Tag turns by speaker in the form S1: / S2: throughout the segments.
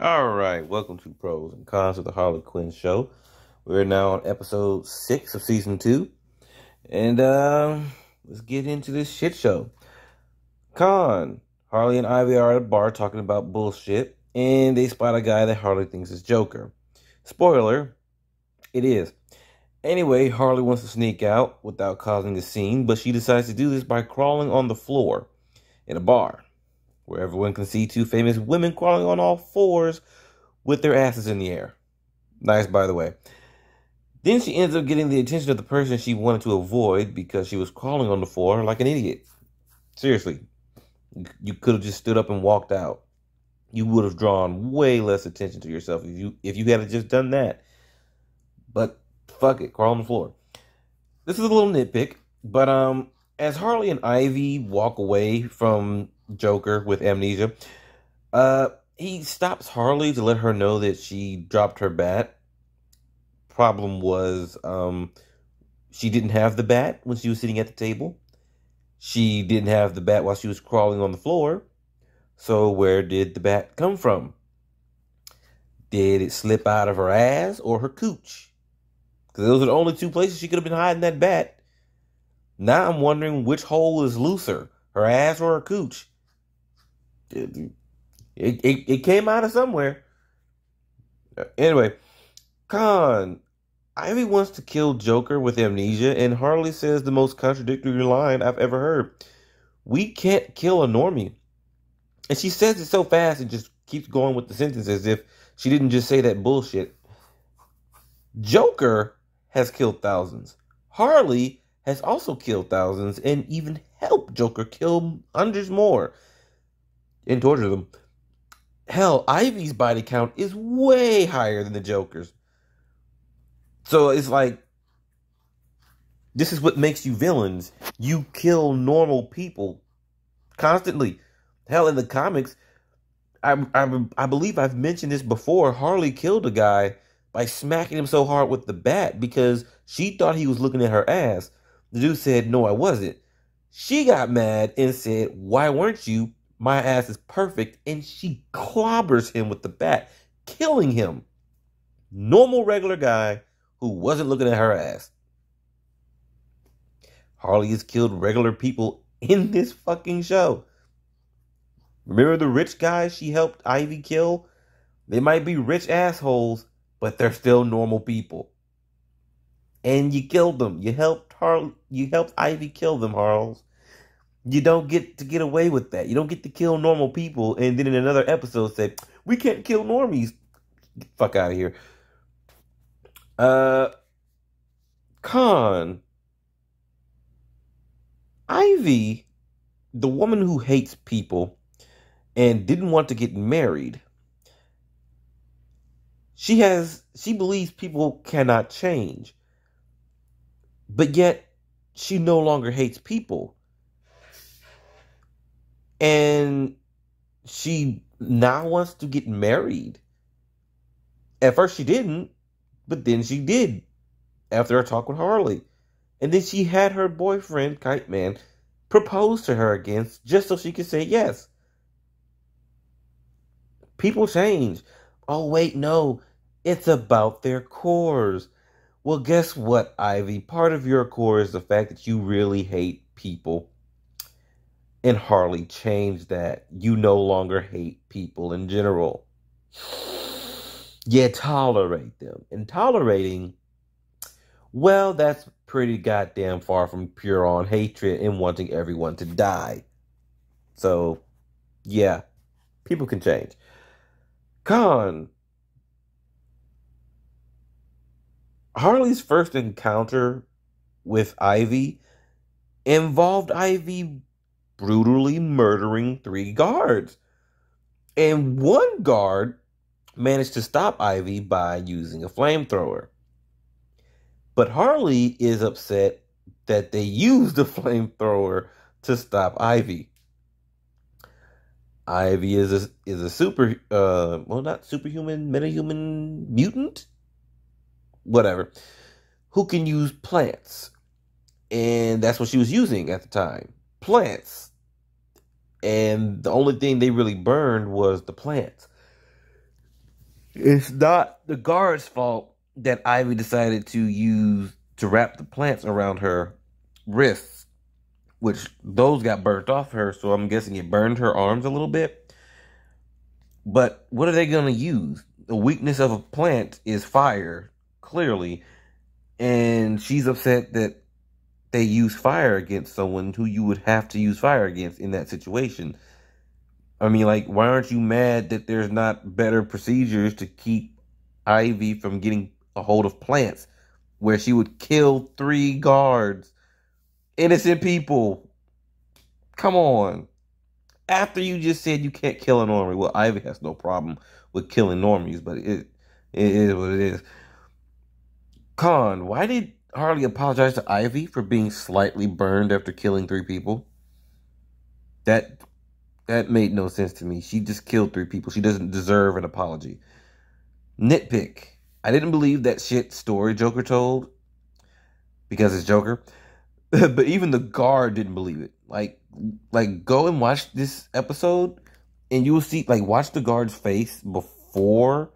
S1: All right, welcome to Pros and Cons of the Harley Quinn show. We're now on episode 6 of season 2, and let's get into this shit show. Con: Harley and Ivy are at a bar talking about bullshit, and they spot a guy that Harley thinks is Joker. Spoiler, it is. Anyway, Harley wants to sneak out without causing a scene, but she decides to do this by crawling on the floor in a bar, where everyone can see two famous women crawling on all fours with their asses in the air. Nice, by the way. Then she ends up getting the attention of the person she wanted to avoid because she was crawling on the floor like an idiot. Seriously, you could have just stood up and walked out. You would have drawn way less attention to yourself if you had just done that. But fuck it, crawl on the floor. This is a little nitpick, but as Harley and Ivy walk away from Joker with amnesia, he stops Harley to let her know that she dropped her bat. Problem was, she didn't have the bat when she was sitting at the table. She didn't have the bat while she was crawling on the floor. So where did the bat come from? Did it slip out of her ass or her cooch? Because those are the only two places she could have been hiding that bat. Now I'm wondering which hole is looser, her ass or her cooch. It came out of somewhere. Anyway, Con: Ivy wants to kill Joker with amnesia, and Harley says the most contradictory line I've ever heard. We can't kill a normie. And she says it so fast and just keeps going with the sentence as if she didn't just say that bullshit. Joker has killed thousands. Harley has also killed thousands and even helped Joker kill hundreds more and torture them. Hell, Ivy's body count is way higher than the Joker's. So it's like, this is what makes you villains. You kill normal people constantly. Hell, in the comics, I believe I've mentioned this before. Harley killed a guy by smacking him so hard with the bat because she thought he was looking at her ass. The dude said, "No, I wasn't." She got mad and said, "Why weren't you? My ass is perfect." And she clobbers him with the bat, killing him. Normal, regular guy who wasn't looking at her ass. Harley has killed regular people in this fucking show. Remember the rich guys she helped Ivy kill? They might be rich assholes, but they're still normal people. And you killed them. You helped Ivy kill them, Harles. You don't get to get away with that. You don't get to kill normal people and then in another episode say, "We can't kill normies." Get the fuck out of here. Con: Ivy, the woman who hates people and didn't want to get married, she believes people cannot change. But yet she no longer hates people. And she now wants to get married. At first she didn't, but then she did after a talk with Harley. And then she had her boyfriend, Kite Man, propose to her again just so she could say yes. People change. Oh, wait, no. It's about their cores. Well, guess what, Ivy? Part of your core is the fact that you really hate people. And Harley changed that. You no longer hate people in general. You tolerate them. And tolerating, well, that's pretty goddamn far from pure on hatred and wanting everyone to die. So, yeah, people can change. Con: Harley's first encounter with Ivy involved Ivy brutally murdering 3 guards. And one guard managed to stop Ivy by using a flamethrower. But Harley is upset that they used a flamethrower to stop Ivy. Ivy is a super, not superhuman, metahuman mutant? Whatever. Who can use plants. And that's what she was using at the time. Plants. And the only thing they really burned was the plants. It's not the guard's fault that Ivy decided to wrap the plants around her wrists, which those got burnt off her, so I'm guessing it burned her arms a little bit. But what are they going to use? The weakness of a plant is fire, clearly, and she's upset that they use fire against someone who you would have to use fire against in that situation. I mean, like, why aren't you mad that there's not better procedures to keep Ivy from getting a hold of plants where she would kill 3 guards, innocent people? Come on. After you just said you can't kill an normie. Well, Ivy has no problem with killing normies, but it is what it is. Con, why did Harley apologize to Ivy for being slightly burned after killing 3 people? That made no sense to me. She just killed 3 people. She doesn't deserve an apology. Nitpick. I didn't believe that shit story Joker told because it's Joker. But even the guard didn't believe it. Like go and watch this episode and you will see, like, watch the guard's face before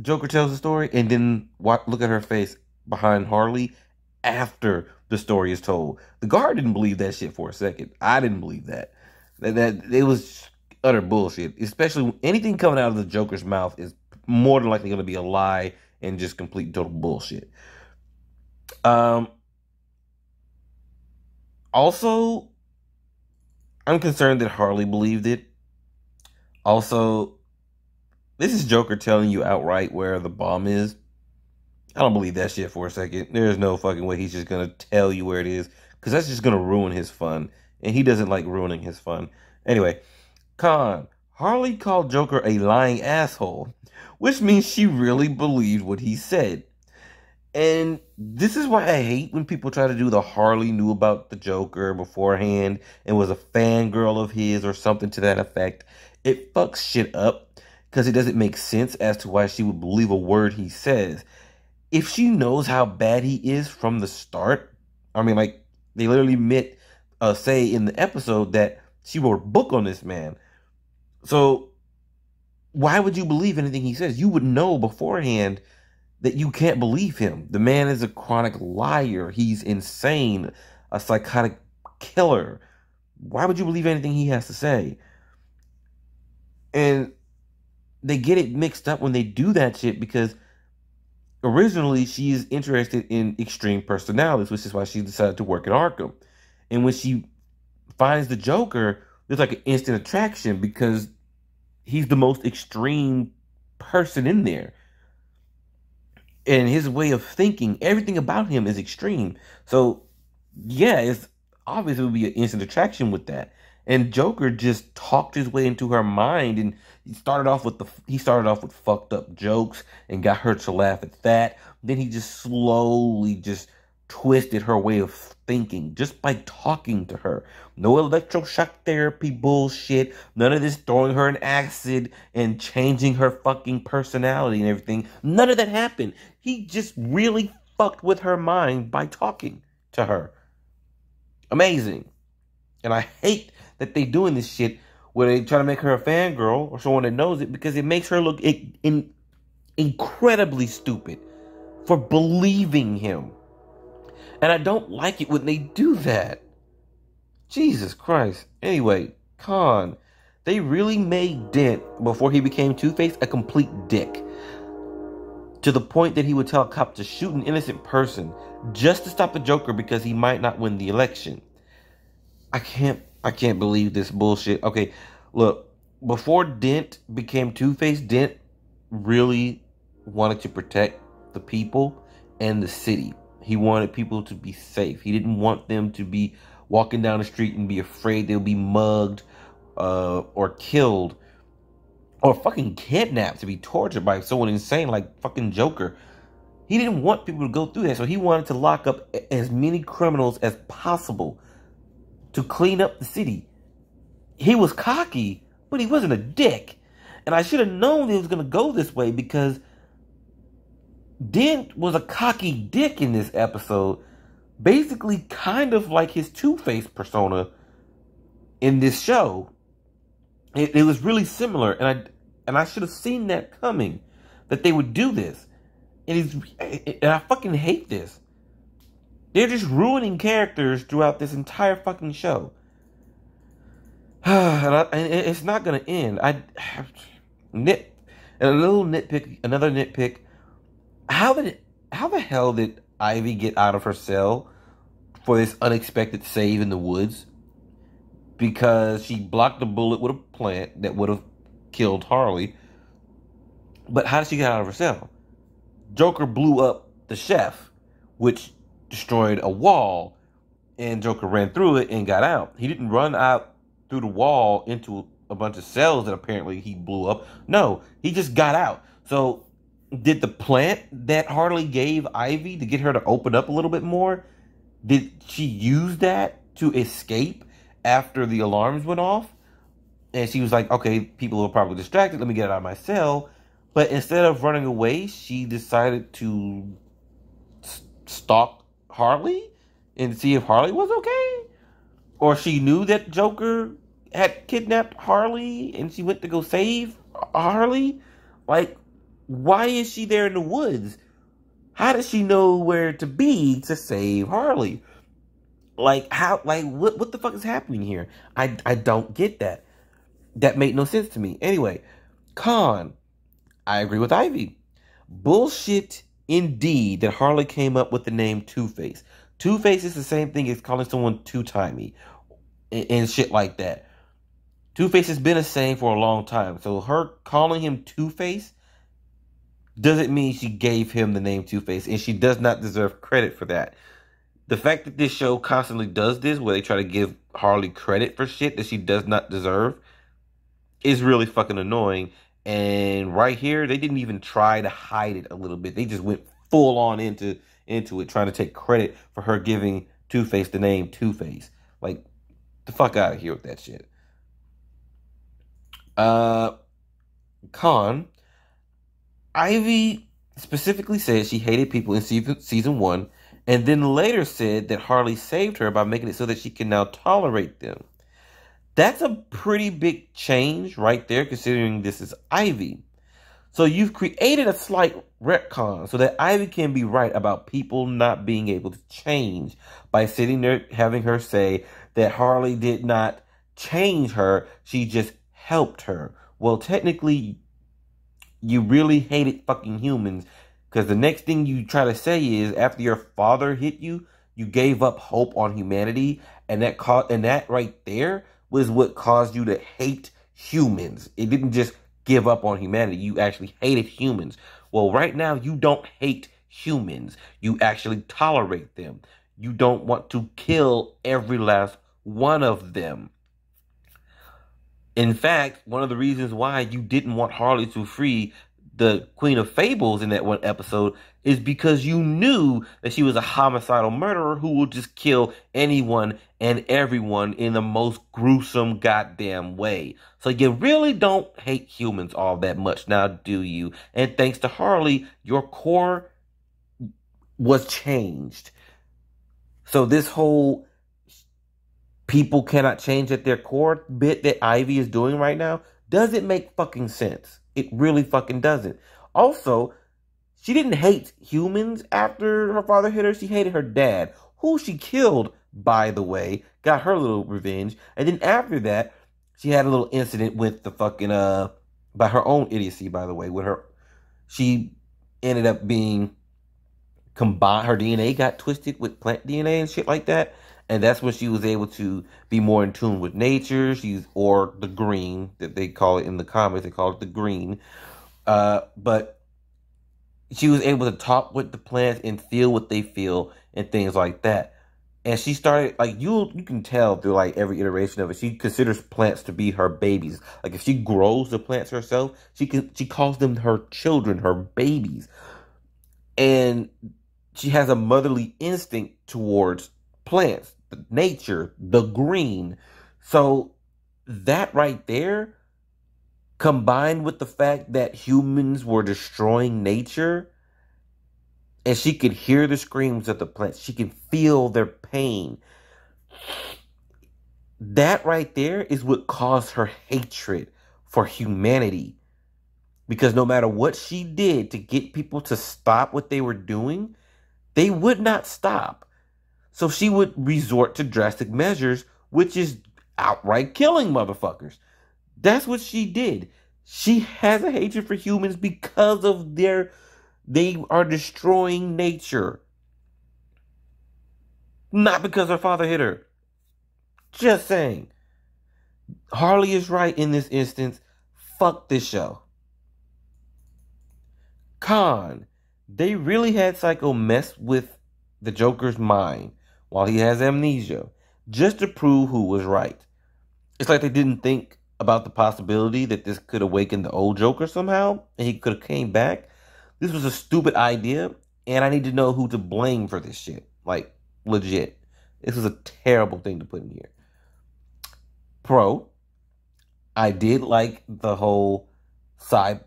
S1: Joker tells the story and then look at her face behind Harley after the story is told. The guard didn't believe that shit for a second. I didn't believe that. That it was utter bullshit. Especially anything coming out of the Joker's mouth is more than likely going to be a lie and just complete total bullshit. Also, I'm concerned that Harley believed it. Also, this is Joker telling you outright where the bomb is. I don't believe that shit for a second. There's no fucking way he's just going to tell you where it is, because that's just going to ruin his fun. And he doesn't like ruining his fun. Anyway, Con, Harley called Joker a lying asshole, which means she really believed what he said. And this is why I hate when people try to do the Harley knew about the Joker beforehand and was a fangirl of his or something to that effect. It fucks shit up because it doesn't make sense as to why she would believe a word he says. If she knows how bad he is from the start, I mean, like, they literally say in the episode that she wrote a book on this man. So why would you believe anything he says? You would know beforehand that you can't believe him. The man is a chronic liar. He's insane, a psychotic killer. Why would you believe anything he has to say? And they get it mixed up when they do that shit because originally she is interested in extreme personalities, which is why she decided to work at Arkham. And when she finds the Joker, there's like an instant attraction because he's the most extreme person in there. And his way of thinking, everything about him is extreme. So, yeah, it's obvious it would be an instant attraction with that. And Joker just talked his way into her mind, and he started off with fucked up jokes and got her to laugh at that. Then he just slowly just twisted her way of thinking just by talking to her. No electroshock therapy bullshit. None of this throwing her in acid and changing her fucking personality and everything. None of that happened. He just really fucked with her mind by talking to her. Amazing. And I hate that they doing this shit where they try to make her a fangirl or someone that knows it because it makes her look incredibly stupid for believing him. And I don't like it when they do that. Jesus Christ. Anyway, Con, they really made Dent, before he became Two-Face, a complete dick. To the point that he would tell a cop to shoot an innocent person just to stop the Joker because he might not win the election. I can't believe this bullshit. Okay, look, before Dent became Two-Face, Dent really wanted to protect the people and the city. He wanted people to be safe. He didn't want them to be walking down the street and be afraid they'll be mugged or killed or fucking kidnapped, to be tortured by someone insane like fucking Joker. He didn't want people to go through that, so he wanted to lock up as many criminals as possible to clean up the city. He was cocky, but he wasn't a dick. And I should have known it was going to go this way because Dent was a cocky dick in this episode. Basically kind of like his Two-Face persona in this show. It was really similar, and I should have seen that coming. that they would do this. And I fucking hate this. They're just ruining characters throughout this entire fucking show. And it's not gonna end. Another nitpick. How the hell did Ivy get out of her cell for this unexpected save in the woods? Because she blocked a bullet with a plant that would have killed Harley. But how did she get out of her cell? Joker blew up the chef, which destroyed a wall, and Joker ran through it and got out. He didn't run out through the wall into a bunch of cells that apparently he blew up. No, he just got out. So did the plant that Harley gave Ivy to get her to open up a little bit more, did she use that to escape after the alarms went off? And she was like, okay, people are probably distracted. Let me get out of my cell. But instead of running away, she decided to stalk Harley and see if Harley was okay. Or she knew that Joker had kidnapped Harley and she went to go save Harley. Like, why is she there in the woods? How does she know where to be to save Harley? Like, what the fuck is happening here? I don't get that. That made no sense to me. Anyway, Con. I agree with Ivy. Bullshit indeed that Harley came up with the name Two-Face. Two-Face is the same thing as calling someone two-timey and shit like that. Two-Face has been a saying for a long time. So her calling him Two-Face doesn't mean she gave him the name Two-Face, and she does not deserve credit for that. The fact that this show constantly does this, where they try to give Harley credit for shit that she does not deserve, is really fucking annoying. And right here, they didn't even try to hide it a little bit. They just went full on into it, trying to take credit for her giving Two-Face the name Two-Face. Like, the fuck out of here with that shit. Con. Ivy specifically said she hated people in season 1, and then later said that Harley saved her by making it so that she can now tolerate them. That's a pretty big change right there, considering this is Ivy. So you've created a slight retcon so that Ivy can be right about people not being able to change by sitting there having her say that Harley did not change her, she just helped her. Well, technically, you really hated fucking humans, because the next thing you try to say is after your father hit you, you gave up hope on humanity, and that right there was what caused you to hate humans. It didn't just give up on humanity. You actually hated humans. Well, right now, you don't hate humans. You actually tolerate them. You don't want to kill every last one of them. In fact, one of the reasons why you didn't want Harley to free the Queen of Fables in that one episode is because you knew that she was a homicidal murderer who will just kill anyone and everyone in the most gruesome goddamn way. So you really don't hate humans all that much now, do you? And thanks to Harley, your core was changed. So this whole people cannot change at their core bit that Ivy is doing right now doesn't make fucking sense. It really fucking doesn't. Also, she didn't hate humans after her father hit her. She hated her dad, who she killed, by the way. Got her little revenge. And then after that, she had a little incident with the fucking, by her own idiocy, by the way, with her. She ended up being combined. Her DNA got twisted with plant DNA and shit like that. And that's when she was able to be more in tune with nature. Or the green, that they call it in the comics. They call it the green. But she was able to talk with the plants and feel what they feel and things like that. And she started, like, you can tell through, like, every iteration of it, she considers plants to be her babies. Like, if she grows the plants herself, she calls them her children, her babies. And she has a motherly instinct towards plants, nature, the green. So that right there, combined with the fact that humans were destroying nature, and she could hear the screams of the plants, she can feel their pain. That right there is what caused her hatred for humanity. Because no matter what she did to get people to stop what they were doing, they would not stop. So she would resort to drastic measures, which is outright killing motherfuckers. That's what she did. She has a hatred for humans because of they are destroying nature. Not because her father hit her. Just saying. Harley is right in this instance. Fuck this show. Con. They really had Psycho mess with the Joker's mind while he has amnesia, just to prove who was right. It's like they didn't think about the possibility that this could awaken the old Joker somehow, and he could have came back. This was a stupid idea, and I need to know who to blame for this shit. Like, legit. This was a terrible thing to put in here. Pro, I did like the whole side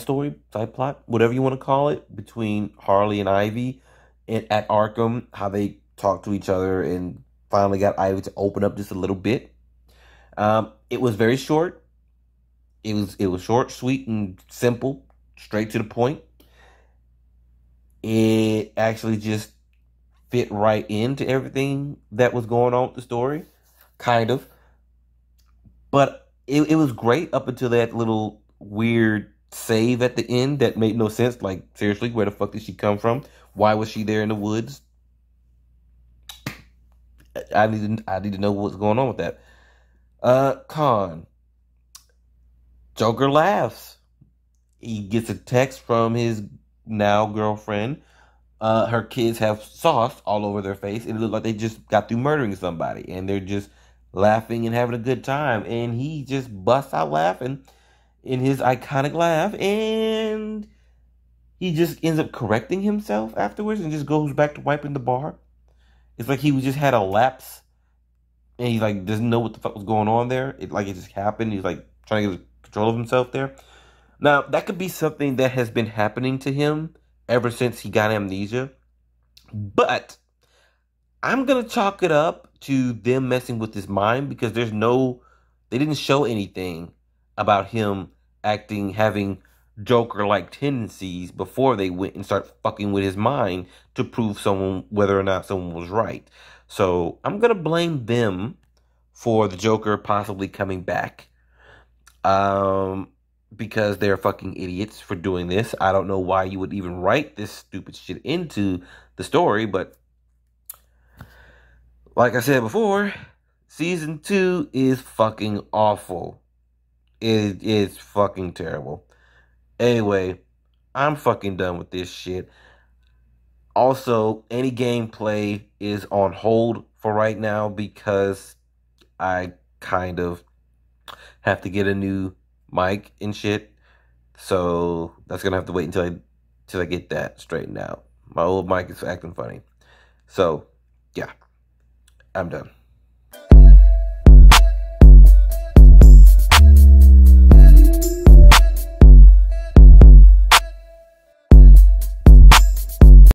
S1: story, side plot, whatever you want to call it, between Harley and Ivy at Arkham, how they talked to each other and finally got Ivy to open up just a little bit. It was very short. It was short, sweet, and simple, straight to the point. It actually just fit right into everything that was going on with the story, kind of. But it was great up until that little weird save at the end that made no sense. Like, seriously, where the fuck did she come from? Why was she there in the woods? I need to know what's going on with that. Con. Joker laughs. He gets a text from his now girlfriend. Her kids have sauce all over their face, and it looks like they just got through murdering somebody, and they're just laughing and having a good time. And he just busts out laughing in his iconic laugh, and he just ends up correcting himself afterwards and just goes back to wiping the bar. It's like he just had a lapse, and he like doesn't know what the fuck was going on there. It just happened. He's like trying to get control of himself there. Now, that could be something that has been happening to him ever since he got amnesia. But I'm going to chalk it up to them messing with his mind, because they didn't show anything about him having Joker-like tendencies before they went and start fucking with his mind to prove whether or not someone was right. So I'm going to blame them for the Joker possibly coming back. Because they're fucking idiots for doing this. I don't know why you would even write this stupid shit into the story, but like I said before, season 2 is fucking awful. It is fucking terrible. Anyway, I'm fucking done with this shit. Also, any gameplay is on hold for right now because I kind of have to get a new mic and shit. So that's gonna have to wait until I get that straightened out. My old mic is acting funny. So yeah, I'm done.